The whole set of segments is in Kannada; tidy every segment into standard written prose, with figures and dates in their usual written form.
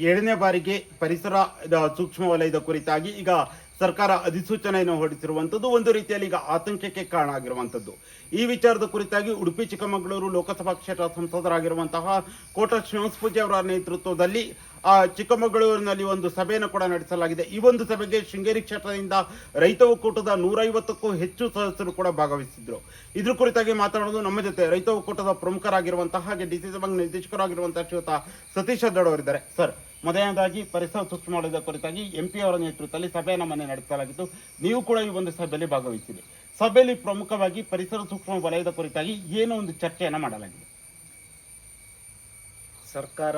ಏಳನೇ ಬಾರಿಗೆ ಪರಿಸರ ಸೂಕ್ಷ್ಮ ವಲಯದ ಕುರಿತಾಗಿ ಈಗ ಸರ್ಕಾರ ಅಧಿಸೂಚನೆಯನ್ನು ಹೊರಡಿಸಿರುವಂಥದ್ದು ಒಂದು ರೀತಿಯಲ್ಲಿ ಈಗ ಆತಂಕಕ್ಕೆ ಕಾರಣ ಆಗಿರುವಂಥದ್ದು. ಈ ವಿಚಾರದ ಕುರಿತಾಗಿ ಉಡುಪಿ ಚಿಕ್ಕಮಗಳೂರು ಲೋಕಸಭಾ ಕ್ಷೇತ್ರ ಸಂಸದರಾಗಿರುವಂತಹ ಕೋಟ ಶ್ರೀನಿವಾಸ ಪೂಜೆ ಅವರ ನೇತೃತ್ವದಲ್ಲಿ ಚಿಕ್ಕಮಗಳೂರಿನಲ್ಲಿ ಒಂದು ಸಭೆಯನ್ನು ಕೂಡ ನಡೆಸಲಾಗಿದೆ. ಈ ಒಂದು ಸಭೆಗೆ ಶೃಂಗೇರಿ ಕ್ಷೇತ್ರದಿಂದ ರೈತ ಒಕ್ಕೂಟದ 150ಕ್ಕೂ ಹೆಚ್ಚು ಸದಸ್ಯರು ಕೂಡ ಭಾಗವಹಿಸಿದ್ರು. ಇದ್ರ ಕುರಿತಾಗಿ ಮಾತನಾಡೋದು ನಮ್ಮ ಜೊತೆ ರೈತ ಒಕ್ಕೂಟದ ಪ್ರಮುಖರಾಗಿರುವಂತಹ ಹಾಗೆ ಡಿಸಿಸಿ ಬ್ಯಾಂಕ್ ನಿರ್ದೇಶಕರಾಗಿರುವಂತಹ ಶ್ರೀಯುತ ಸತೀಶ್ ಅದ್ದಡ್ ಅವರಿದ್ದಾರೆ. ಸರ್, ಮೊದಲನೇದಾಗಿ ಪರಿಸರ ಸೂಕ್ಷ್ಮ ವಲಯದ ಕುರಿತಾಗಿ MP ಅವರ ನೇತೃತ್ವದಲ್ಲಿ ಸಭೆಯನ್ನು ಮೊನ್ನೆ ನಡೆಸಲಾಗಿತ್ತು. ನೀವು ಕೂಡ ಈ ಒಂದು ಸಭೆಯಲ್ಲಿ ಭಾಗವಹಿಸಿದೆ. ಸಭೆಯಲ್ಲಿ ಪ್ರಮುಖವಾಗಿ ಪರಿಸರ ಸೂಕ್ಷ್ಮ ವಲಯದ ಕುರಿತಾಗಿ ಏನೋ ಒಂದು ಚರ್ಚೆಯನ್ನು ಮಾಡಲಾಗಿದೆ. ಸರ್ಕಾರ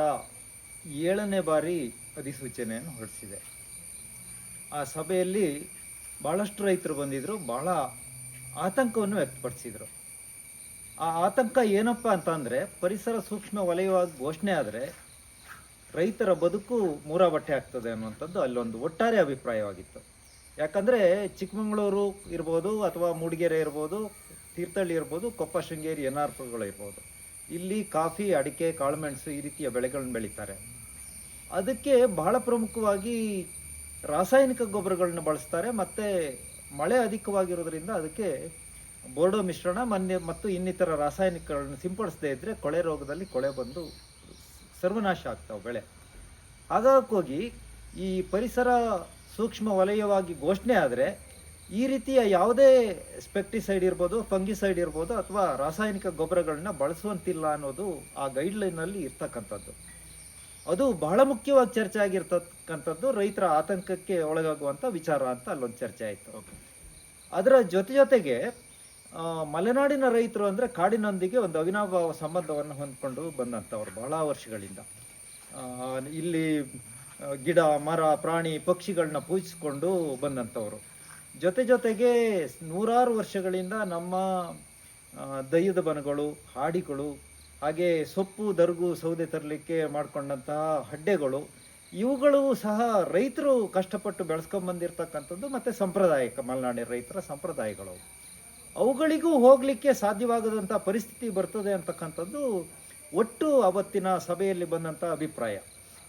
7ನೇ ಬಾರಿ ಅಧಿಸೂಚನೆಯನ್ನು ಹೊರಡಿಸಿದೆ. ಆ ಸಭೆಯಲ್ಲಿ ಭಾಳಷ್ಟು ರೈತರು ಬಂದಿದ್ದರು, ಭಾಳ ಆತಂಕವನ್ನು ವ್ಯಕ್ತಪಡಿಸಿದರು. ಆ ಆತಂಕ ಏನಪ್ಪ ಅಂತಂದರೆ, ಪರಿಸರ ಸೂಕ್ಷ್ಮ ವಲಯವಾಗಿ ಘೋಷಣೆ ಆದರೆ ರೈತರ ಬದುಕು ಮೂರಾ ಬಟ್ಟೆ ಆಗ್ತದೆ ಅನ್ನುವಂಥದ್ದು ಅಲ್ಲೊಂದು ಒಟ್ಟಾರೆ ಅಭಿಪ್ರಾಯವಾಗಿತ್ತು. ಯಾಕಂದರೆ ಚಿಕ್ಕಮಗಳೂರು ಇರ್ಬೋದು, ಅಥವಾ ಮೂಡಿಗೆರೆ ಇರ್ಬೋದು, ತೀರ್ಥಹಳ್ಳಿ ಇರ್ಬೋದು, ಕೊಪ್ಪ, ಶೃಂಗೇರಿ, NRPಗಳು ಇರ್ಬೋದು, ಇಲ್ಲಿ ಕಾಫಿ, ಅಡಿಕೆ, ಕಾಳುಮೆಣಸು ಈ ರೀತಿಯ ಬೆಳೆಗಳನ್ನು ಬೆಳೀತಾರೆ. ಅದಕ್ಕೆ ಬಹಳ ಪ್ರಮುಖವಾಗಿ ರಾಸಾಯನಿಕ ಗೊಬ್ಬರಗಳನ್ನ ಬಳಸ್ತಾರೆ. ಮತ್ತು ಮಳೆ ಅಧಿಕವಾಗಿರೋದ್ರಿಂದ ಅದಕ್ಕೆ ಬೋರ್ಡೋ ಮಿಶ್ರಣ ಮತ್ತು ಇನ್ನಿತರ ರಾಸಾಯನಿಕಗಳನ್ನು ಸಿಂಪಡಿಸದೇ ಇದ್ದರೆ ಕೊಳೆ ರೋಗದಲ್ಲಿ ಕೊಳೆ ಬಂದು ಸರ್ವನಾಶ ಆಗ್ತಾವೆ ಬೆಳೆ. ಹಾಗಾಗಿ ಈ ಪರಿಸರ ಸೂಕ್ಷ್ಮ ವಲಯವಾಗಿ ಘೋಷಣೆ ಆದರೆ ಈ ರೀತಿಯ ಯಾವುದೇ ಸ್ಪೆಕ್ಟಿಸೈಡ್ ಇರ್ಬೋದು, ಫಂಗಿಸೈಡ್ ಇರ್ಬೋದು, ಅಥವಾ ರಾಸಾಯನಿಕ ಗೊಬ್ಬರಗಳನ್ನ ಬಳಸುವಂತಿಲ್ಲ ಅನ್ನೋದು ಆ ಗೈಡ್ಲೈನಲ್ಲಿ ಇರ್ತಕ್ಕಂಥದ್ದು. ಅದು ಬಹಳ ಮುಖ್ಯವಾಗಿ ಚರ್ಚೆ ಆಗಿರ್ತಕ್ಕಂಥದ್ದು, ರೈತರ ಆತಂಕಕ್ಕೆ ಒಳಗಾಗುವಂಥ ವಿಚಾರ ಅಂತ ಅಲ್ಲೊಂದು ಚರ್ಚೆ ಆಯಿತು. ಅದರ ಜೊತೆಗೆ ಮಲೆನಾಡಿನ ರೈತರು ಅಂದರೆ ಕಾಡಿನೊಂದಿಗೆ ಒಂದು ಅವಿನಾಭಾವ ಸಂಬಂಧವನ್ನು ಹೊಂದ್ಕೊಂಡು ಬಂದಂಥವ್ರು ಬಹಳ ವರ್ಷಗಳಿಂದ. ಇಲ್ಲಿ ಗಿಡ, ಮರ, ಪ್ರಾಣಿ, ಪಕ್ಷಿಗಳನ್ನ ಪೂಜಿಸ್ಕೊಂಡು ಬಂದಂಥವ್ರು. ಜೊತೆಗೆ ನೂರಾರು ವರ್ಷಗಳಿಂದ ನಮ್ಮ ದೈಯದ ಬನಗಳು, ಹಾಡಿಗಳು, ಹಾಗೆ ಸೊಪ್ಪು, ದರ್ಗು, ಸೌದೆ ತರಲಿಕ್ಕೆ ಮಾಡಿಕೊಂಡಂತಹ ಹಡ್ಡೆಗಳು, ಇವುಗಳು ಸಹ ರೈತರು ಕಷ್ಟಪಟ್ಟು ಬೆಳೆಸ್ಕೊಂಬಂದಿರ್ತಕ್ಕಂಥದ್ದು. ಮತ್ತು ಸಾಂಪ್ರದಾಯಿಕ ಮಲೆನಾಡಿನ ರೈತರ ಸಂಪ್ರದಾಯಗಳು, ಅವುಗಳಿಗೂ ಹೋಗಲಿಕ್ಕೆ ಸಾಧ್ಯವಾಗದಂಥ ಪರಿಸ್ಥಿತಿ ಬರ್ತದೆ ಅಂತಕ್ಕಂಥದ್ದು ಒಟ್ಟು ಅವತ್ತಿನ ಸಭೆಯಲ್ಲಿ ಬಂದಂಥ ಅಭಿಪ್ರಾಯ.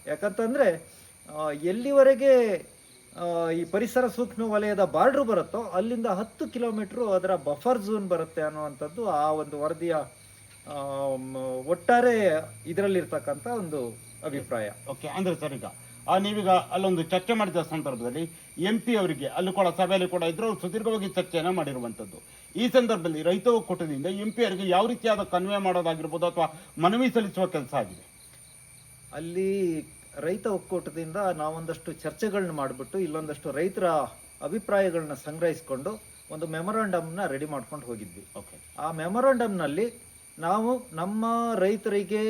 ಯಾಕಂತಂದರೆ ಎಲ್ಲಿವರೆಗೆ ಈ ಪರಿಸರ ಸೂಕ್ಷ್ಮ ವಲಯದ ಬಾರ್ಡ್ರು ಬರುತ್ತೋ ಅಲ್ಲಿಂದ 10 ಕಿಲೋಮೀಟ್ರು ಅದರ ಬಫರ್ ಝೋನ್ ಬರುತ್ತೆ ಅನ್ನುವಂಥದ್ದು ಆ ಒಂದು ವರದಿಯ ಒಟ್ಟಾರೆ ಇದರಲ್ಲಿರ್ತಕ್ಕಂಥ ಒಂದು ಅಭಿಪ್ರಾಯ. ಓಕೆ, ಅಂದರೆ ಸರ್, ಈಗ ನೀವೀಗ ಅಲ್ಲೊಂದು ಚರ್ಚೆ ಮಾಡಿದ ಸಂದರ್ಭದಲ್ಲಿ MP ಅವರಿಗೆ ಅಲ್ಲೂ ಕೂಡ ಸಭೆಯಲ್ಲಿ ಕೂಡ ಇದ್ರು, ಸುದೀರ್ಘವಾಗಿ ಚರ್ಚೆಯನ್ನು ಮಾಡಿರುವಂಥದ್ದು. ಈ ಸಂದರ್ಭದಲ್ಲಿ ರೈತ ಒಕ್ಕೂಟದಿಂದ MP ಅವರಿಗೆ ಯಾವ ರೀತಿಯಾದ ಕನ್ವೆ ಮಾಡೋದಾಗಿರ್ಬೋದು ಅಥವಾ ಮನವಿ ಸಲ್ಲಿಸುವ ಕೆಲಸ ಆಗಿದೆ? ಅಲ್ಲಿ ರೈತ ಒಕ್ಕೂಟದಿಂದ ನಾವೊಂದಷ್ಟು ಚರ್ಚೆಗಳನ್ನ ಮಾಡಿಬಿಟ್ಟು ಇಲ್ಲೊಂದಷ್ಟು ರೈತರ ಅಭಿಪ್ರಾಯಗಳನ್ನ ಸಂಗ್ರಹಿಸಿಕೊಂಡು ಒಂದು ಮೆಮೊರಾಂಡಮ್ನ ರೆಡಿ ಮಾಡ್ಕೊಂಡು ಹೋಗಿದ್ವಿ. ಓಕೆ, ಆ ಮೆಮೊರಾಂಡಮ್ನಲ್ಲಿ ನಾವು ನಮ್ಮ ರೈತರಿಗೆ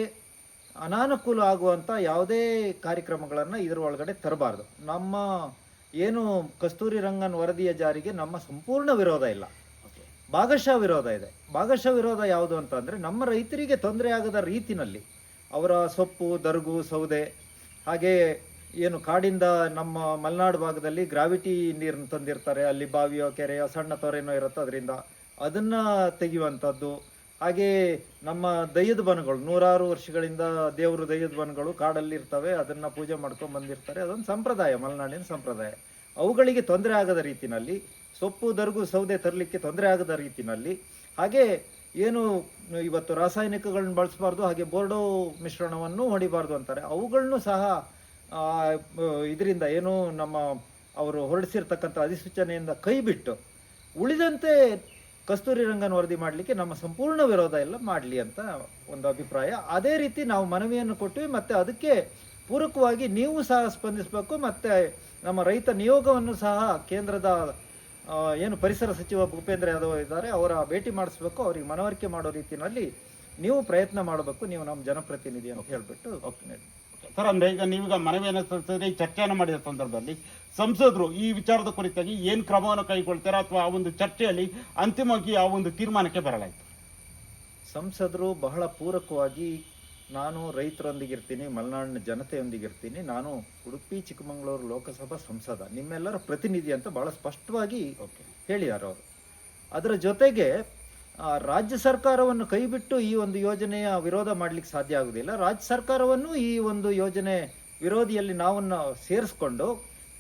ಅನಾನುಕೂಲ ಆಗುವಂಥ ಯಾವುದೇ ಕಾರ್ಯಕ್ರಮಗಳನ್ನು ಇದರ ಒಳಗಡೆ ತರಬಾರ್ದು. ನಮ್ಮ ಏನು ಕಸ್ತೂರಿ ರಂಗನ್ ವರದಿಯ ಜಾರಿಗೆ ನಮ್ಮ ಸಂಪೂರ್ಣ ವಿರೋಧ ಇಲ್ಲ, ಭಾಗಶಃ ವಿರೋಧ ಇದೆ. ಭಾಗಶಃ ವಿರೋಧ ಯಾವುದು ಅಂತಂದರೆ, ನಮ್ಮ ರೈತರಿಗೆ ತೊಂದರೆ ಆಗದ ರೀತಿಯಲ್ಲಿ ಅವರ ಸೊಪ್ಪು, ದರ್ಗು, ಸೌದೆ, ಹಾಗೆ ಏನು ಕಾಡಿಂದ ನಮ್ಮ ಮಲೆನಾಡು ಭಾಗದಲ್ಲಿ ಗ್ರಾವಿಟಿ ನೀರನ್ನು ತಂದಿರ್ತಾರೆ, ಅಲ್ಲಿ ಬಾವಿಯೋ ಕೆರೆಯೋ ಸಣ್ಣ ತೊರೆನೋ ಇರುತ್ತೋ ಅದರಿಂದ ಅದನ್ನು ತೆಗೆಯುವಂಥದ್ದು. ಹಾಗೆ ನಮ್ಮ ದೈಯದ ಬನಗಳು, ನೂರಾರು ವರ್ಷಗಳಿಂದ ದೇವರು ದೈಯದ ಬನಗಳು ಕಾಡಲ್ಲಿ ಇರ್ತವೆ, ಅದನ್ನು ಪೂಜೆ ಮಾಡ್ಕೊಂಡು ಬಂದಿರ್ತಾರೆ. ಅದೊಂದು ಸಂಪ್ರದಾಯ, ಮಲೆನಾಡಿನ ಸಂಪ್ರದಾಯ. ಅವುಗಳಿಗೆ ತೊಂದರೆ ಆಗದ ರೀತಿಯಲ್ಲಿ ಸೊಪ್ಪು, ದರ್ಗು, ಸೌದೆ ತರಲಿಕ್ಕೆ ತೊಂದರೆ ಆಗದ ರೀತಿಯಲ್ಲಿ, ಹಾಗೆ ಏನು ಇವತ್ತು ರಾಸಾಯನಿಕಗಳನ್ನ ಬಳಸಬಾರ್ದು, ಹಾಗೆ ಬೋರ್ಡೋ ಮಿಶ್ರಣವನ್ನು ಹೊಡಿಬಾರ್ದು ಅಂತಾರೆ, ಅವುಗಳನ್ನು ಸಹ ಇದರಿಂದ ಏನು ನಮ್ಮ ಅವರು ಹೊರಡಿಸಿರ್ತಕ್ಕಂಥ ಅಧಿಸೂಚನೆಯಿಂದ ಕೈ ಬಿಟ್ಟು ಉಳಿದಂತೆ ಕಸ್ತೂರಿ ರಂಗನ್ ವರದಿ ಮಾಡಲಿಕ್ಕೆ ನಮ್ಮ ಸಂಪೂರ್ಣ ವಿರೋಧ ಎಲ್ಲ ಮಾಡಲಿ ಅಂತ ಒಂದು ಅಭಿಪ್ರಾಯ. ಅದೇ ರೀತಿ ನಾವು ಮನವಿಯನ್ನು ಕೊಟ್ಟಿವಿ. ಮತ್ತು ಅದಕ್ಕೆ ಪೂರಕವಾಗಿ ನೀವು ಸಹ ಸ್ಪಂದಿಸಬೇಕು. ಮತ್ತು ನಮ್ಮ ರೈತ ನಿಯೋಗವನ್ನು ಸಹ ಕೇಂದ್ರದ ಏನು ಪರಿಸರ ಸಚಿವ ಭೂಪೇಂದ್ರ ಯಾದವ್ ಇದ್ದಾರೆ, ಅವರ ಭೇಟಿ ಮಾಡಿಸ್ಬೇಕು. ಅವ್ರಿಗೆ ಮನವರಿಕೆ ಮಾಡೋ ರೀತಿಯಲ್ಲಿ ನೀವು ಪ್ರಯತ್ನ ಮಾಡಬೇಕು, ನೀವು ನಮ್ಮ ಜನಪ್ರತಿನಿಧಿ ಅಂತ ಹೇಳಿಬಿಟ್ಟು. ಓಕೆ ಸರ್, ಅಂದರೆ ಈಗ ನೀವೀಗ ಮನವಿಯನ್ನು ಸಲ್ಲಿಸಿದ್ರೆ, ಚರ್ಚೆಯನ್ನು ಮಾಡಿದ ಸಂದರ್ಭದಲ್ಲಿ ಸಂಸದರು ಈ ವಿಚಾರದ ಕುರಿತಾಗಿ ಏನು ಕ್ರಮವನ್ನು ಕೈಗೊಳ್ತಾರೆ ಅಥವಾ ಆ ಒಂದು ಚರ್ಚೆಯಲ್ಲಿ ಅಂತಿಮವಾಗಿ ಆ ಒಂದು ತೀರ್ಮಾನಕ್ಕೆ ಬರಲಾಯಿತು? ಸಂಸದರು ಬಹಳ ಪೂರಕವಾಗಿ, ನಾನು ರೈತರೊಂದಿಗಿರ್ತೀನಿ, ಮಲೆನಾಡಿನ ಜನತೆಯೊಂದಿಗಿರ್ತೀನಿ, ನಾನು ಉಡುಪಿ ಚಿಕ್ಕಮಗಳೂರು ಲೋಕಸಭಾ ಸಂಸದ, ನಿಮ್ಮೆಲ್ಲರ ಪ್ರತಿನಿಧಿ ಅಂತ ಭಾಳ ಸ್ಪಷ್ಟವಾಗಿ ಹೇಳಿದ್ದಾರೆ ಅವರು. ಅದರ ಜೊತೆಗೆ ರಾಜ್ಯ ಸರ್ಕಾರವನ್ನು ಕೈಬಿಟ್ಟು ಈ ಒಂದು ಯೋಜನೆಯ ವಿರೋಧ ಮಾಡಲಿಕ್ಕೆ ಸಾಧ್ಯ ಆಗುವುದಿಲ್ಲ. ರಾಜ್ಯ ಸರ್ಕಾರವನ್ನು ಈ ಒಂದು ಯೋಜನೆ ವಿರೋಧಿಯಲ್ಲಿ ನಾವನ್ನು ಸೇರಿಸ್ಕೊಂಡು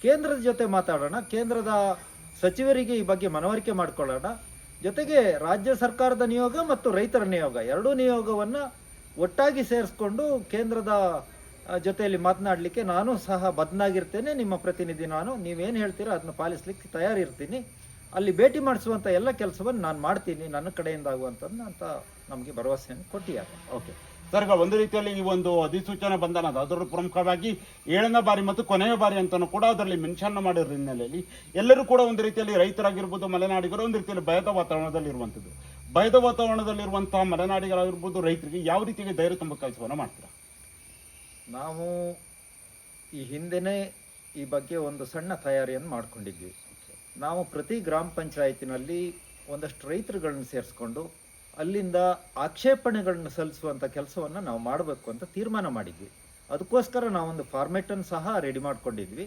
ಕೇಂದ್ರದ ಜೊತೆ ಮಾತಾಡೋಣ, ಕೇಂದ್ರದ ಸಚಿವರಿಗೆ ಈ ಬಗ್ಗೆ ಮನವರಿಕೆ ಮಾಡಿಕೊಳ್ಳೋಣ. ಜೊತೆಗೆ ರಾಜ್ಯ ಸರ್ಕಾರದ ನಿಯೋಗ ಮತ್ತು ರೈತರ ನಿಯೋಗ ಎರಡೂ ನಿಯೋಗವನ್ನು ಒಟ್ಟಾಗಿ ಸೇರಿಸ್ಕೊಂಡು ಕೇಂದ್ರದ ಜೊತೆಯಲ್ಲಿ ಮಾತನಾಡಲಿಕ್ಕೆ ನಾನು ಸಹ ಬದ್ಧನಾಗಿರ್ತೇನೆ. ನಿಮ್ಮ ಪ್ರತಿನಿಧಿ ನಾನು, ನೀವೇನು ಹೇಳ್ತೀರೋ ಅದನ್ನ ಪಾಲಿಸ್ಲಿಕ್ಕೆ ತಯಾರಿರ್ತೀನಿ. ಅಲ್ಲಿ ಭೇಟಿ ಮಾಡಿಸುವಂಥ ಎಲ್ಲ ಕೆಲಸವನ್ನು ನಾನು ಮಾಡ್ತೀನಿ ನನ್ನ ಕಡೆಯಿಂದ ಆಗುವಂಥದ್ದು ಅಂತ ನಮಗೆ ಭರವಸೆಯನ್ನು ಕೊಟ್ಟಿದ್ದಾರೆ. ಓಕೆ ಸರ್, ಈಗ ಒಂದು ರೀತಿಯಲ್ಲಿ ಈ ಒಂದು ಅಧಿಸೂಚನೆ ಬಂಧನದ ಅದರಲ್ಲೂ ಪ್ರಮುಖವಾಗಿ 7ನೇ ಬಾರಿ ಮತ್ತು ಕೊನೆಯ ಬಾರಿ ಅಂತಲೂ ಕೂಡ ಅದರಲ್ಲಿ ಮೆನ್ಷನ್ ಮಾಡಿರೋ ಹಿನ್ನೆಲೆಯಲ್ಲಿ ಎಲ್ಲರೂ ಕೂಡ ಒಂದು ರೀತಿಯಲ್ಲಿ ರೈತರಾಗಿರ್ಬೋದು, ಮಲೆನಾಡಿಗರು ಒಂದು ರೀತಿಯಲ್ಲಿ ಭಯದ ವಾತಾವರಣದಲ್ಲಿ ಇರುವಂಥದ್ದು. ಭಯದ ವಾತಾವರಣದಲ್ಲಿರುವಂತಹ ಮಲೆನಾಡಿಗರಾಗಿರ್ಬೋದು, ರೈತರಿಗೆ ಯಾವ ರೀತಿಯಾಗಿ ಧೈರ್ಯ ತುಂಬ ಕೆಲಸವನ್ನು ಮಾಡ್ತೀರಾ? ನಾವು ಈ ಹಿಂದೆನೇ ಈ ಬಗ್ಗೆ ಒಂದು ಸಣ್ಣ ತಯಾರಿಯನ್ನು ಮಾಡ್ಕೊಂಡಿದ್ವಿ. ನಾವು ಪ್ರತಿ ಗ್ರಾಮ ಪಂಚಾಯತಿನಲ್ಲಿ ಒಂದಷ್ಟು ರೈತರುಗಳನ್ನ ಸೇರಿಸ್ಕೊಂಡು ಅಲ್ಲಿಂದ ಆಕ್ಷೇಪಣೆಗಳನ್ನ ಸಲ್ಲಿಸುವಂಥ ಕೆಲಸವನ್ನು ನಾವು ಮಾಡಬೇಕು ಅಂತ ತೀರ್ಮಾನ ಮಾಡಿದ್ವಿ. ಅದಕ್ಕೋಸ್ಕರ ನಾವೊಂದು ಫಾರ್ಮೆಟನ್ನು ಸಹ ರೆಡಿ ಮಾಡ್ಕೊಂಡಿದ್ವಿ.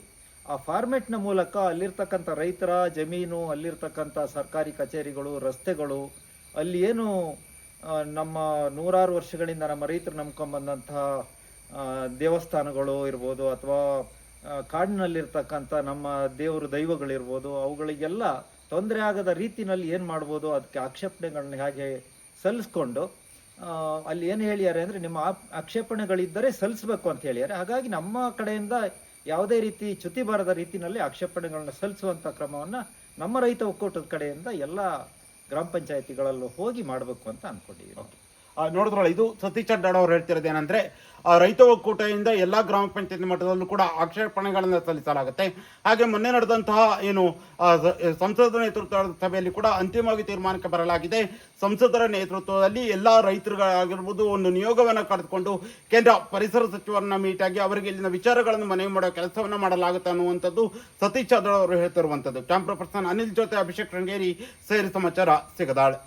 ಆ ಫಾರ್ಮೆಟ್ನ ಮೂಲಕ ಅಲ್ಲಿರ್ತಕ್ಕಂಥ ರೈತರ ಜಮೀನು, ಅಲ್ಲಿರ್ತಕ್ಕಂಥ ಸರ್ಕಾರಿ ಕಚೇರಿಗಳು, ರಸ್ತೆಗಳು, ಅಲ್ಲಿ ಏನು ನಮ್ಮ ನೂರಾರು ವರ್ಷಗಳಿಂದ ನಮ್ಮ ರೈತರು ನಂಬ್ಕೊಂಡ್ಬಂದಂತಹ ದೇವಸ್ಥಾನಗಳು ಇರ್ಬೋದು, ಅಥವಾ ಕಾಡಿನಲ್ಲಿರ್ತಕ್ಕಂಥ ನಮ್ಮ ದೇವರು ದೈವಗಳಿರ್ಬೋದು, ಅವುಗಳಿಗೆಲ್ಲ ತೊಂದರೆ ಆಗದ ರೀತಿಯಲ್ಲಿ ಏನು ಮಾಡ್ಬೋದು ಅದಕ್ಕೆ ಆಕ್ಷೇಪಣೆಗಳನ್ನ ಹೇಗೆ ಸಲ್ಲಿಸ್ಕೊಂಡು ಅಲ್ಲಿ ಏನು ಹೇಳಿದ್ದಾರೆ ಅಂದರೆ ನಿಮ್ಮ ಆಕ್ಷೇಪಣೆಗಳಿದ್ದರೆ ಸಲ್ಲಿಸಬೇಕು ಅಂತ ಹೇಳಿದ್ದಾರೆ. ಹಾಗಾಗಿ ನಮ್ಮ ಕಡೆಯಿಂದ ಯಾವುದೇ ರೀತಿ ಚ್ಯುತಿ ಬಾರದ ರೀತಿಯಲ್ಲಿ ಆಕ್ಷೇಪಣೆಗಳನ್ನ ಸಲ್ಲಿಸುವಂಥ ಕ್ರಮವನ್ನು ನಮ್ಮ ರೈತ ಒಕ್ಕೂಟದ ಕಡೆಯಿಂದ ಎಲ್ಲ ಗ್ರಾಮ ಪಂಚಾಯತಿಗಳಲ್ಲೂ ಹೋಗಿ ಮಾಡಬೇಕು ಅಂತ ಅಂದ್ಕೊಂಡಿದ್ದೀವಿ. ನೋಡಿದ್ರಲ್ಲ, ಇದು ಸತೀಶ್ ಅಡ್ಡಾಡ್ ಅವರು ಹೇಳ್ತಿರೋದೇನೆಂದರೆ ರೈತ ಒಕ್ಕೂಟದಿಂದ ಎಲ್ಲ ಗ್ರಾಮ ಪಂಚಾಯತ್ ಮಟ್ಟದಲ್ಲೂ ಕೂಡ ಆಕ್ಷೇಪಣೆಗಳನ್ನು ಸಲ್ಲಿಸಲಾಗುತ್ತೆ. ಹಾಗೆ ಮೊನ್ನೆ ನಡೆದಂತಹ ಏನು ಸಂಸದರ ನೇತೃತ್ವದ ಸಭೆಯಲ್ಲಿ ಕೂಡ ಅಂತಿಮವಾಗಿ ತೀರ್ಮಾನಕ್ಕೆ ಬರಲಾಗಿದೆ. ಸಂಸದರ ನೇತೃತ್ವದಲ್ಲಿ ಎಲ್ಲ ರೈತರುಗಳಾಗಿರ್ಬೋದು ಒಂದು ನಿಯೋಗವನ್ನು ಕರೆದುಕೊಂಡು ಕೇಂದ್ರ ಪರಿಸರ ಸಚಿವರನ್ನ ಮೀಟಾಗಿ ಅವರಿಗೆ ಇಲ್ಲಿನ ವಿಚಾರಗಳನ್ನು ಮನವಿ ಮಾಡೋ ಕೆಲಸವನ್ನು ಮಾಡಲಾಗುತ್ತೆ ಅನ್ನುವಂಥದ್ದು ಸತೀಶ್ ಅಡ್ಡಾಡ್ ಅವರು ಹೇಳ್ತಿರುವಂಥದ್ದು. ಕ್ಯಾಂಪ್ರಾ ಪರ್ಸನ್ ಅನಿಲ್ ಜೊತೆ ಅಭಿಷೇಕ್ ರಂಗೇರಿ, ಸೇರಿ ಸಮಾಚಾರ, ಸಿಗದಾಳ್.